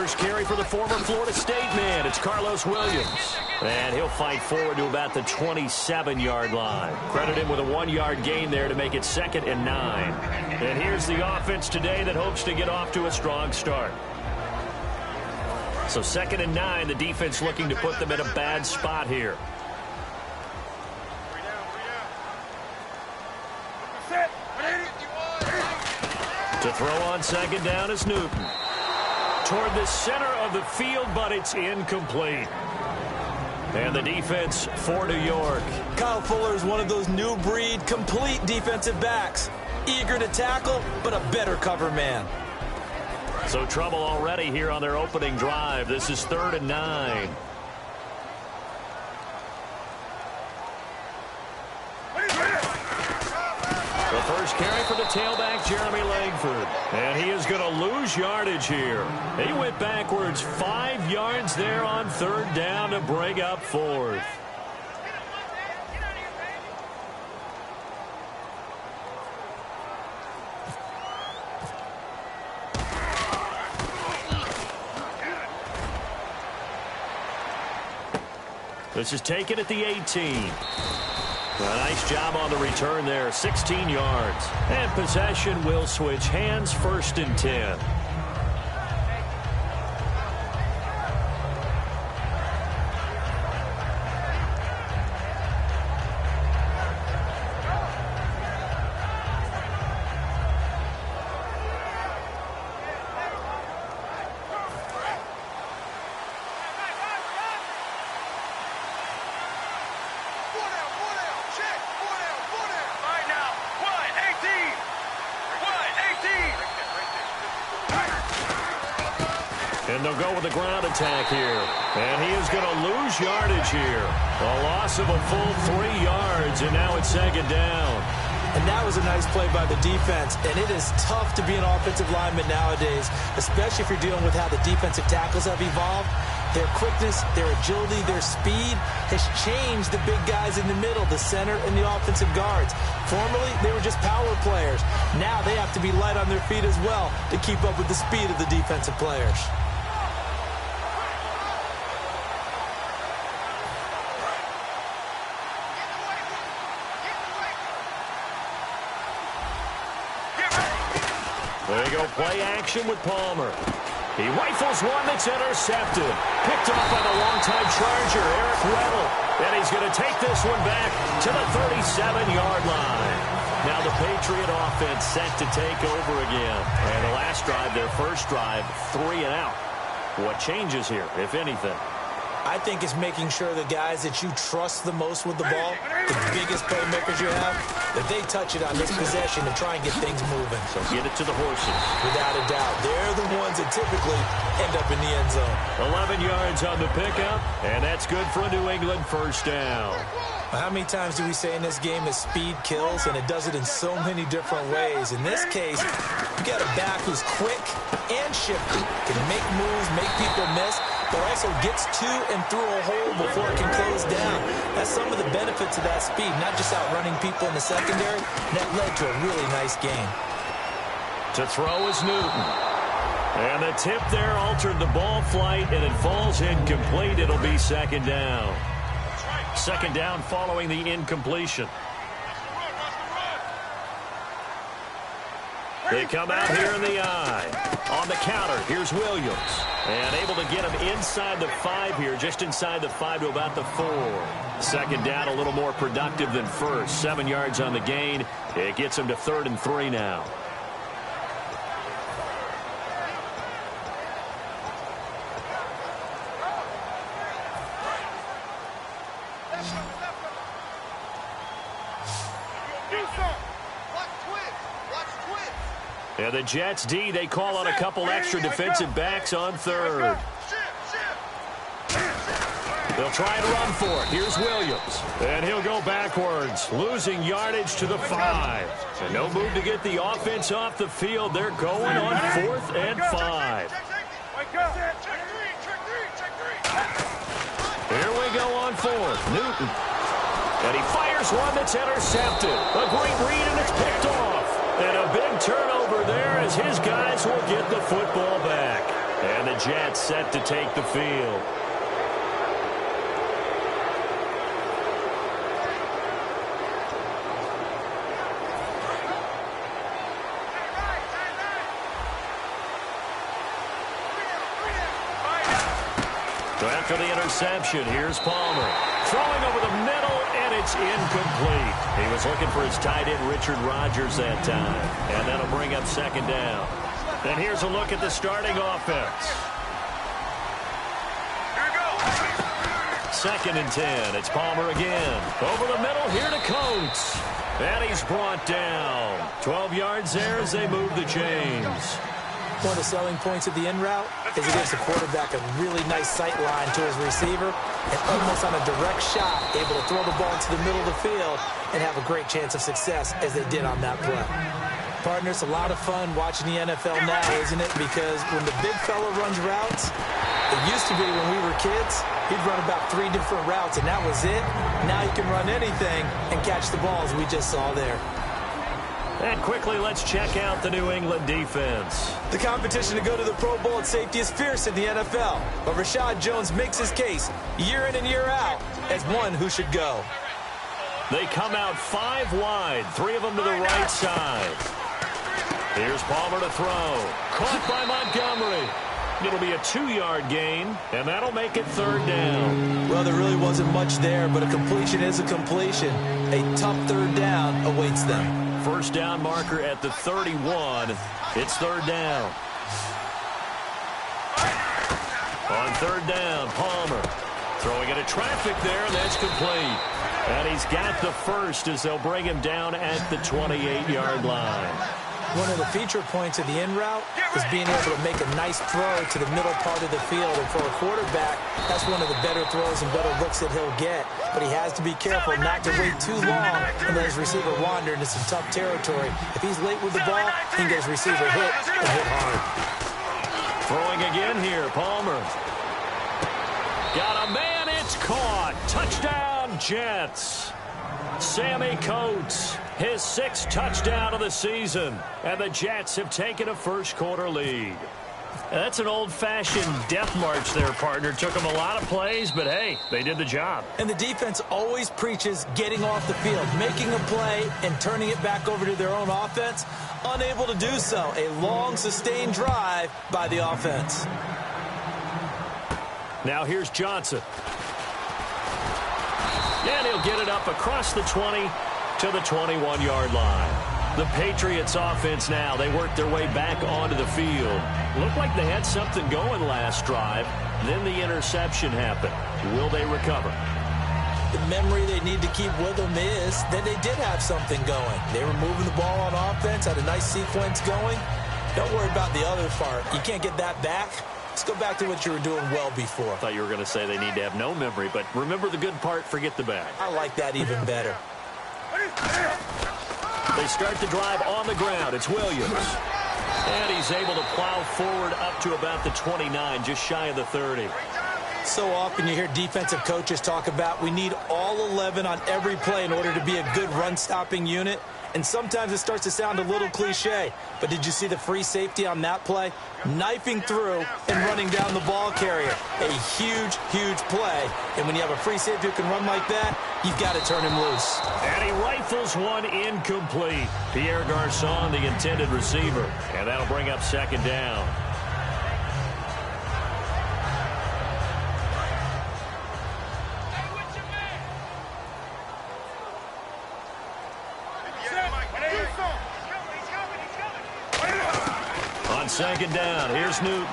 first carry for the former Florida State man. It's Carlos Williams. And he'll fight forward to about the 27-yard line. Credit him with a 1-yard gain there to make it 2nd and 9. And here's the offense today that hopes to get off to a strong start. So 2nd and 9, the defense looking to put them in a bad spot here. To throw on 2nd down is Newton. Toward the center of the field, but it's incomplete. And the defense for New York. Kyle Fuller is one of those new breed, complete defensive backs. Eager to tackle, but a better cover man. So trouble already here on their opening drive. This is 3rd and 9. The first carry for the tailback, Jeremy Langford. And he is going to lose yardage here. He went backwards 5 yards there on 3rd down to bring up 4th. This is taken at the 18. A nice job on the return there, 16 yards. And possession will switch hands, 1st and 10. And they'll go with the ground attack here. And he is going to lose yardage here. A loss of a full 3 yards, and now it's 2nd down. And that was a nice play by the defense. And it is tough to be an offensive lineman nowadays, especially if you're dealing with how the defensive tackles have evolved. Their quickness, their agility, their speed has changed the big guys in the middle, the center, and the offensive guards. Formerly, they were just power players. Now they have to be light on their feet as well to keep up with the speed of the defensive players. There you go, play action with Palmer. He rifles one that's intercepted. Picked off by the longtime Charger, Eric Weddle. And he's going to take this one back to the 37-yard line. Now the Patriot offense set to take over again. And the last drive, their first drive, 3 and out. What changes here, if anything? I think it's making sure the guys that you trust the most with the ball, the biggest playmakers you have, that they touch it on this possession to try and get things moving. So get it to the horses. Without a doubt. They're the ones that typically end up in the end zone. 11 yards on the pickup, and that's good for a New England first down. How many times do we say in this game that speed kills, and it does it in so many different ways? In this case, you got a back who's quick and shifty, can make moves, make people miss, but also gets to and through a hole before it can close down. That's some of the benefits of that speed, not just outrunning people in the secondary. That led to a really nice game. To throw is Newton. And the tip there altered the ball flight, and it falls incomplete. It'll be 2nd down. 2nd down following the incompletion. They come out here in the eye. On the counter, here's Williams. And able to get him inside the 5 here, just inside the 5 to about the 4. 2nd down, a little more productive than first. 7 yards on the gain. It gets him to 3rd and 3 now. And the Jets D, they call on a couple extra defensive backs on 3rd. They'll try to run for it. Here's Williams. And he'll go backwards, losing yardage to the 5. And no move to get the offense off the field. They're going on 4th and 5. Here we go on 4th. Newton. And he fires one that's intercepted. A great read, and it's picked off. And a big turnover there as his guys will get the football back. And the Jets set to take the field. So after the interception, here's Palmer. Throwing over the middle, and it's incomplete. He was looking for his tight end, Richard Rodgers, that time. And that'll bring up second down. And here's a look at the starting offense. Second and 10. It's Palmer again. Over the middle, here to Coates. And he's brought down. 12 yards there as they move the chains. One of the selling points of the in route is it gives the quarterback a really nice sight line to his receiver and almost on a direct shot able to throw the ball into the middle of the field and have a great chance of success as they did on that play. Partner, it's a lot of fun watching the NFL now, isn't it? Because when the big fella runs routes, it used to be when we were kids, he'd run about 3 different routes and that was it. Now he can run anything and catch the ball as we just saw there. And quickly, let's check out the New England defense. The competition to go to the Pro Bowl at safety is fierce in the NFL, but Rashad Jones makes his case year in and year out as one who should go. They come out 5 wide, 3 of them to the right side. Here's Palmer to throw. Caught by Montgomery. It'll be a 2-yard gain, and that'll make it third down. Well, there really wasn't much there, but a completion is a completion. A tough third down awaits them. First down marker at the 31. It's third down. On third down, Palmer throwing into traffic there, and that's complete. And he's got the first as they'll bring him down at the 28-yard line. One of the feature points of the in route is being able to make a nice throw to the middle part of the field. And for a quarterback, that's one of the better throws and better looks that he'll get. But he has to be careful not to wait too long and let his receiver wander into some tough territory. If he's late with the ball, he can get his receiver hit and hit hard. Throwing again here, Palmer. Got a man, it's caught. Touchdown, Jets. Sammy Coates, his 6th touchdown of the season, and the Jets have taken a first-quarter lead. That's an old-fashioned death march there, partner. Took them a lot of plays, but, hey, they did the job. And the defense always preaches getting off the field, making a play and turning it back over to their own offense. Unable to do so. A long, sustained drive by the offense. Now here's Johnson. And he'll get it up across the 20 to the 21-yard line. The Patriots offense now, they work their way back onto the field. Looked like they had something going last drive. Then the interception happened. Will they recover? The memory they need to keep with them is that they did have something going. They were moving the ball on offense, had a nice sequence going. Don't worry about the other part. You can't get that back. Let's go back to what you were doing well before. I thought you were going to say they need to have no memory, but remember the good part, forget the bad. I like that even better. They start the drive on the ground. It's Williams. And he's able to plow forward up to about the 29, just shy of the 30. So often you hear defensive coaches talk about we need all 11 on every play in order to be a good run-stopping unit. And sometimes it starts to sound a little cliche. But did you see the free safety on that play? Knifing through and running down the ball carrier. A huge, huge play. And when you have a free safety who can run like that, you've got to turn him loose. And he rifles one incomplete. Pierre Garçon, the intended receiver. And that'll bring up second down. On second down, here's Newton.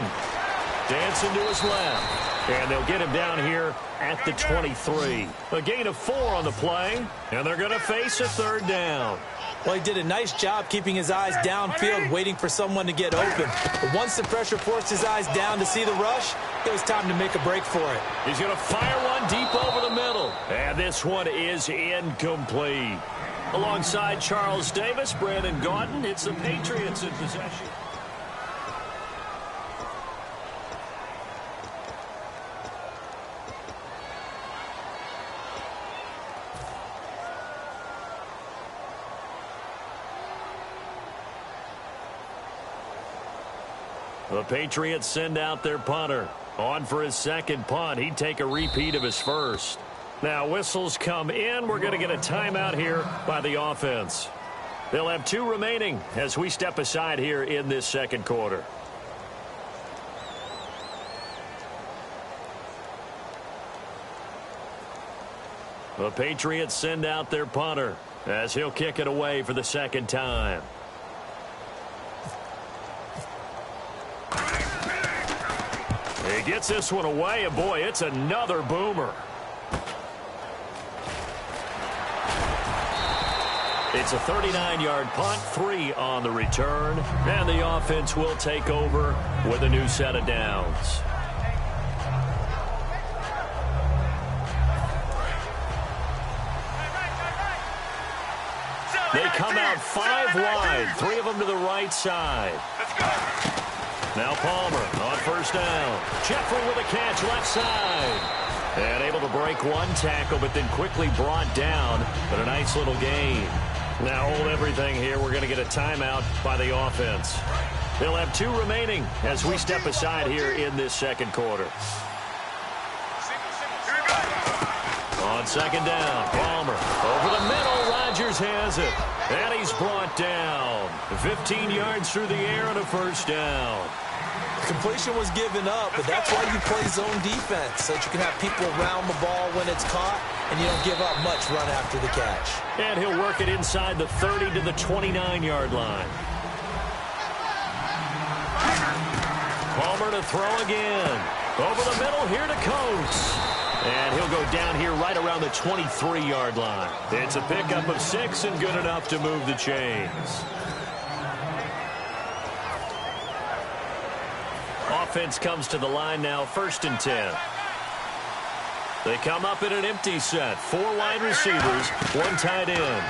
Dancing to his left. And they'll get him down here at the 23. A gain of 4 on the play, and they're going to face a third down. Well, he did a nice job keeping his eyes downfield, waiting for someone to get open. But once the pressure forced his eyes down to see the rush, it was time to make a break for it. He's going to fire one deep over the middle. And this one is incomplete. Alongside Charles Davis, Brandon Gaudin, it's the Patriots in possession. The Patriots send out their punter. On for his second punt. He'd take a repeat of his first. Now whistles come in. We're going to get a timeout here by the offense. They'll have 2 remaining as we step aside here in this second quarter. The Patriots send out their punter as he'll kick it away for the second time. He gets this one away, and boy, it's another boomer. It's a 39-yard punt, 3 on the return, and the offense will take over with a new set of downs. They come out 5 wide, 3 of them to the right side. Now Palmer on first down. Jeffrey with a catch left side. And able to break one tackle, but then quickly brought down. But a nice little gain. Now hold everything here. We're going to get a timeout by the offense. They'll have 2 remaining as we step aside here in this second quarter. On second down, Palmer over the middle. Rodgers has it. And he's brought down. 15 yards through the air and a first down. Completion was given up, but that's why you play zone defense, so that you can have people around the ball when it's caught, and you don't give up much run after the catch. And he'll work it inside the 30 to the 29-yard line. Palmer to throw again. Over the middle here to Coates. And he'll go down here right around the 23-yard line. It's a pickup of 6 and good enough to move the chains. Offense comes to the line now, 1st and 10. They come up in an empty set. 4 wide receivers, 1 tight end.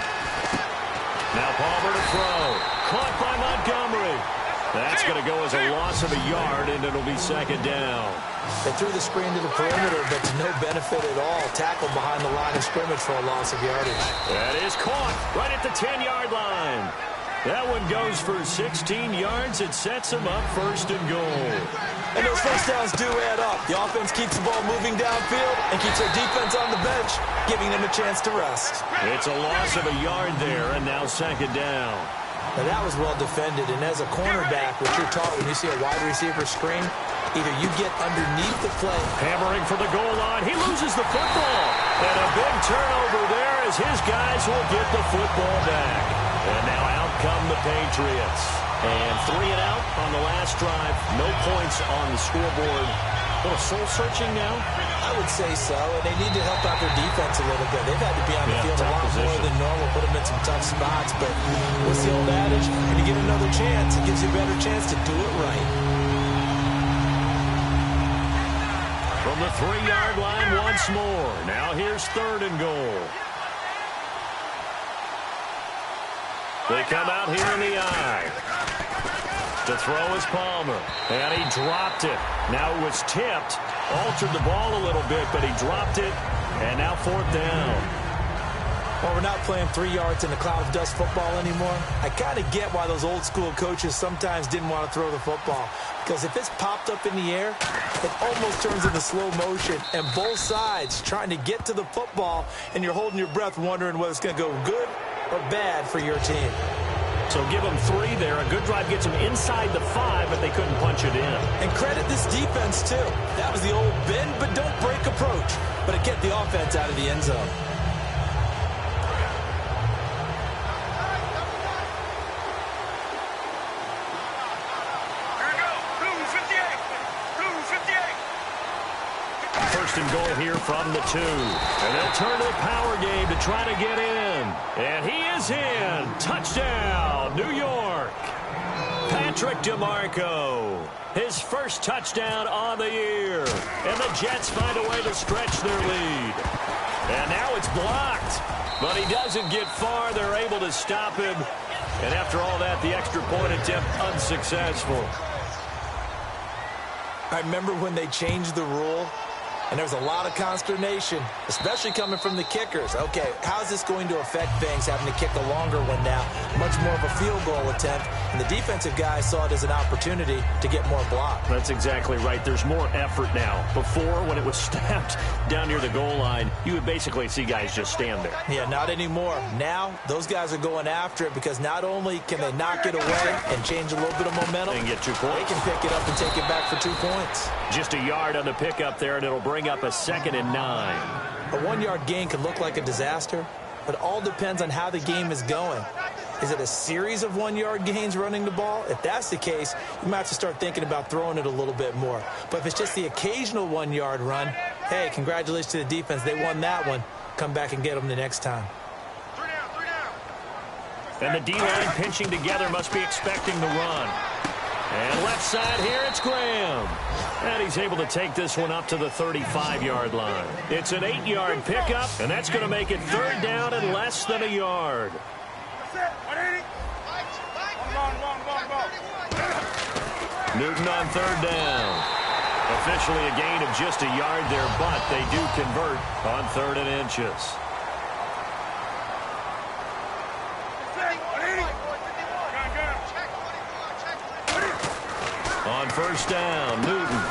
Now Palmer to throw. Caught by Montgomery. That's going to go as a loss of a yard, and it'll be second down. They threw the screen to the perimeter, but to no benefit at all. Tackled behind the line of scrimmage for a loss of yardage. That is caught right at the 10-yard line. That one goes for 16 yards. It sets them up 1st and goal. And those first downs do add up. The offense keeps the ball moving downfield and keeps their defense on the bench, giving them a chance to rest. It's a loss of a yard there, and now second down. Now that was well defended, and as a cornerback, what you're taught when you see a wide receiver screen, either you get underneath the play. Hammering for the goal line. He loses the football. And a big turnover there as his guys will get the football back. And now out come the Patriots. And 3 and out on the last drive. No points on the scoreboard. A little soul-searching now? I would say so, and they need to help out their defense a little bit. They've had to be on the field a lot more than normal, put them in some tough spots. But what's the old adage? When you get another chance, it gives you a better chance to do it right. From the 3-yard line once more. Now here's 3rd and goal. They come out here in the eye. To throw is Palmer. And he dropped it. Now it was tipped. Altered the ball a little bit, but he dropped it. And now 4th down. Well, we're not playing 3 yards in a cloud of dust football anymore. I kind of get why those old school coaches sometimes didn't want to throw the football. Because if it's popped up in the air, it almost turns into slow motion. And both sides trying to get to the football, and you're holding your breath wondering whether it's going to go good or bad for your team. So give them 3 there. A good drive gets them inside the 5, but they couldn't punch it in. And credit this defense, too. That was the old bend but don't break approach. But it kept the offense out of the end zone. And goal here from the 2. And they'll turn to the power game to try to get in. And he is in. Touchdown, New York. Patrick DeMarco. His first touchdown on the year. And the Jets find a way to stretch their lead. And now it's blocked. But he doesn't get far. They're able to stop him. And after all that, the extra point attempt unsuccessful. I remember when they changed the rule. And there's a lot of consternation, especially coming from the kickers. Okay, how's this going to affect things, having to kick a longer one now? Much more of a field goal attempt And the defensive guy saw it as an opportunity to get more block. That's exactly right. There's more effort now. Before, when it was snapped down near the goal line, you would basically see guys just stand there. Yeah, not anymore. Now, those guys are going after it because not only can they knock it away and change a little bit of momentum, and get 2 points. They can pick it up and take it back for 2 points. Just a yard on the pickup there, and it'll bring up a 2nd and 9. A 1-yard gain can look like a disaster, but it all depends on how the game is going. Is it a series of 1-yard gains running the ball? If that's the case, you might have to start thinking about throwing it a little bit more. But if it's just the occasional 1-yard run, hey, congratulations to the defense. They won that one. Come back and get them the next time. And the D-line pinching together must be expecting the run. And left side here, it's Graham. And he's able to take this one up to the 35-yard line. It's an 8-yard pickup, and that's going to make it 3rd down and less than a yard. Newton on 3rd down. Officially a gain of just a yard there, but they do convert on 3rd and inches. On 1st down, Newton.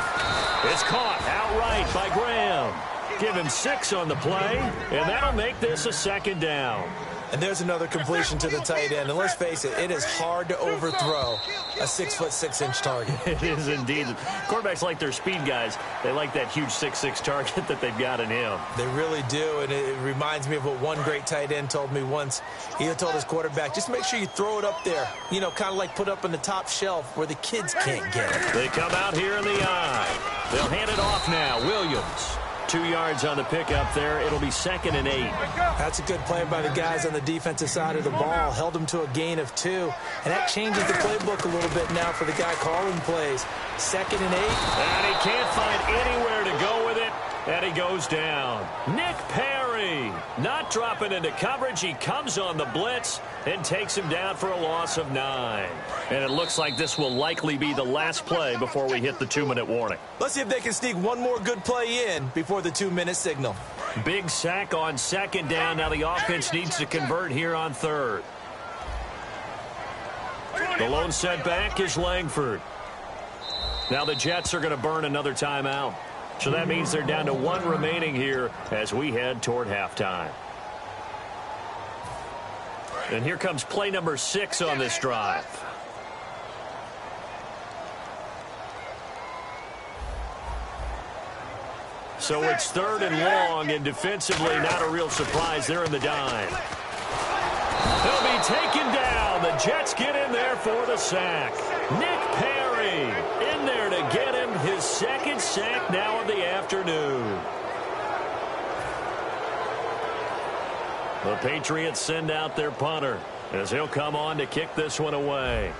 It's caught outright by Graham. Give him 6 on the play, and that'll make this a 2nd down. And there's another completion to the tight end. And let's face it, it is hard to overthrow a 6'6" target. It is indeed. Quarterbacks like their speed guys. They like that huge 6'6" target that they've got in him. They really do, and it reminds me of what one great tight end told me once. He told his quarterback, just make sure you throw it up there. You know, kind of like put up on the top shelf where the kids can't get it. They come out here in the eye. They'll hand it off now. Williams. 2 yards on the pickup there. It'll be 2nd and 8. That's a good play by the guys on the defensive side of the ball. Held them to a gain of 2. And that changes the playbook a little bit now for the guy calling plays. 2nd and 8. And he can't find anywhere to go with it. And he goes down. Nick Perry not dropping into coverage. He comes on the blitz and takes him down for a loss of 9. And it looks like this will likely be the last play before we hit the 2-minute warning. Let's see if they can sneak one more good play in before the 2-minute signal. Big sack on 2nd down. Now the offense needs to convert here on 3rd. The lone setback is Langford. Now the Jets are going to burn another timeout. So that means they're down to 1 remaining here as we head toward halftime. And here comes play number 6 on this drive. So it's 3rd and long, and defensively not a real surprise. They're in the dime. He'll be taken down. The Jets get in there for the sack. Nick Perry in there to get him his 2nd sack now of the afternoon. The Patriots send out their punter as he'll come on to kick this one away.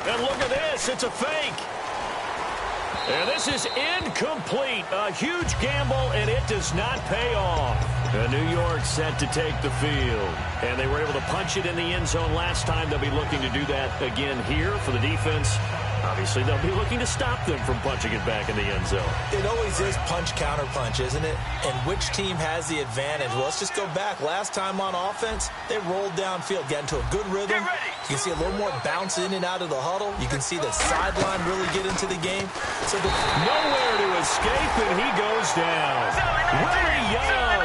And look at this. It's a fake. And this is incomplete. A huge gamble, and it does not pay off. And New York set to take the field. And they were able to punch it in the end zone last time. They'll be looking to do that again here for the defense. Obviously, they'll be looking to stop them from punching it back in the end zone. It always is punch-counter-punch, isn't it? And which team has the advantage? Well, let's just go back. Last time on offense, they rolled downfield, got into a good rhythm. You can see a little more bounce in and out of the huddle. You can see the sideline really get into the game. So nowhere to escape, and he goes down. Willie Young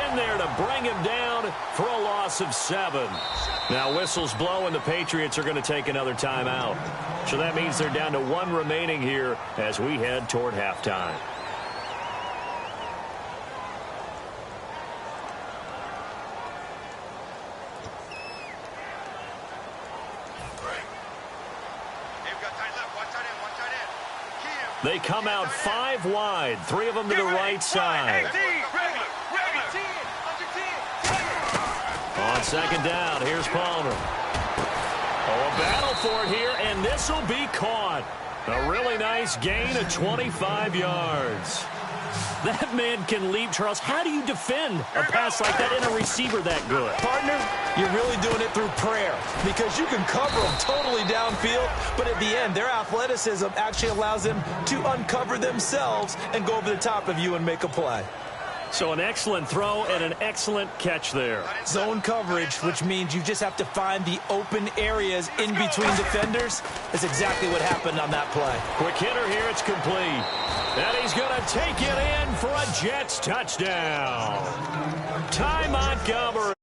in there to bring him down for a loss of 7. Now whistles blow, and the Patriots are going to take another timeout. So that means they're down to 1 remaining here as we head toward halftime. They come out 5 wide, 3 of them to the right side. On 2nd down, here's Palmer. Oh, a battle for it here, and this will be caught. A really nice gain of 25 yards. That man can leap, Charles. How do you defend a pass like that and a receiver that good? Partner, you're really doing it through prayer because you can cover them totally downfield, but at the end, their athleticism actually allows them to uncover themselves and go over the top of you and make a play. So an excellent throw and an excellent catch there. Zone coverage, which means you just have to find the open areas in between defenders. That's exactly what happened on that play. Quick hitter here, it's complete. And he's going to take it in for a Jets touchdown. Ty Montgomery.